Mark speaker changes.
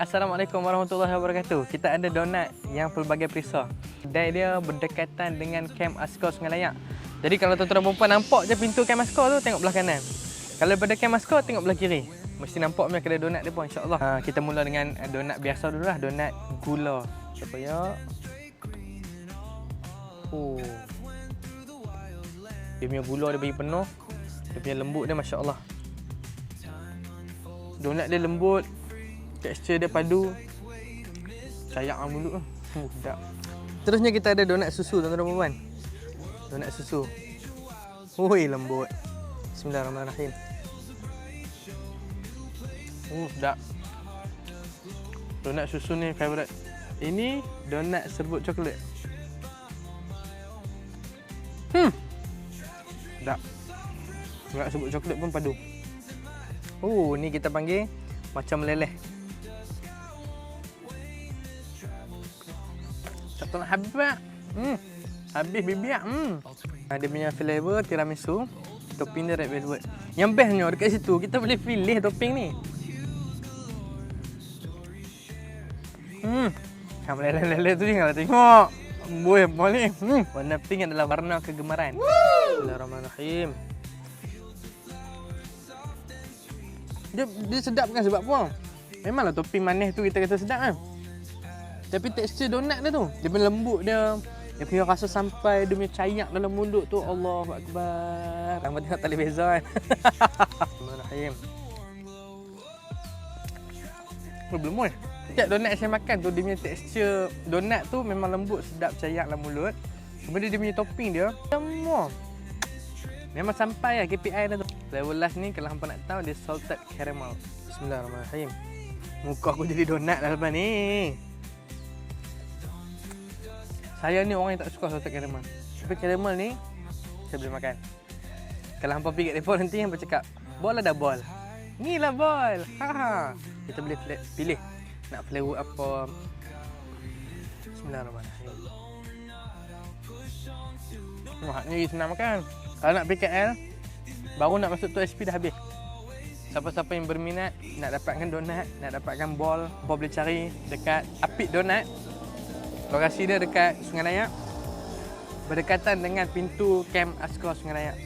Speaker 1: Assalamualaikum warahmatullahi wabarakatuh. Kita ada donat yang pelbagai perisa. Dan dia berdekatan dengan Kem Askar Sungai Layak. Jadi kalau tuan-tuan perempuan nampak je pintu Kem Askar tu, tengok belah kanan. Kalau daripada Kem Askar, tengok belah kiri. Mesti nampak punya kedai donat dia pun, insya-Allah. Kita mula dengan donat biasa dulu lah, donat gula. Supaya dia punya gula dia bagi penuh. Dia punya lembut dia, masya-Allah. Donat dia lembut, tekstur dia padu. Cayak mulut tu. Sedap. Terusnya kita ada donat susu, tuan-tuan dan puan. Donat susu. Oi, lembut. Bismillahirrahmanirrahim. Sedap. Donat susu ni favourite. Ini donat serbuk coklat. Sedap. Donat serbuk coklat pun padu. Ni kita panggil macam meleleh. Tak nak habis tak? Habis bibiak. Dia punya flavor tiramisu. Topping dia red velvet. Yang bestnya dekat situ kita boleh pilih topping ni. Yang meleleh-leleh tu janganlah tengok. Boy, apa ni? Warna pink adalah warna kegemaran. Bismillahirrahmanirrahim. Dia sedap kan sebab apa? Memanglah topping manis tu kita kata sedap kan. Tapi tekstur donat dia tu, dia punya lembut dia punya rasa sampai, dia punya cayak dalam mulut tu, Allahu Akbar. Hang tengok tak boleh beza kan. Bismillahirrahmanirrahim. Belum oi. Setiap donat saya makan tu, dia punya tekstur donat tu memang lembut, sedap, cayak dalam mulut. Kemudian dia punya topping dia semua memang sampai lah KPI dah tu. Level last ni kalau hampa nak tahu, dia salted caramel. Bismillahirrahmanirrahim. Muka aku jadi donat dah lepas ni. Saya ni orang yang tak suka salted caramel. Tapi caramel ni saya boleh makan. Kalau hampa pergi kat depan nanti hampa cakap, "Bol ada bol." Ni lah bol. Kita boleh pilih nak flavor apa. Bismillahirrahmanirrahim. Wah, ni senang makan. Kalau nak PKL, baru nak masuk tu SP dah habis. Siapa-siapa yang berminat nak dapatkan donat, nak dapatkan bol, boleh cari dekat Apit Donat. Lokasi dia dekat Sungai Layak, berdekatan dengan pintu Kem Askar Sungai Layak.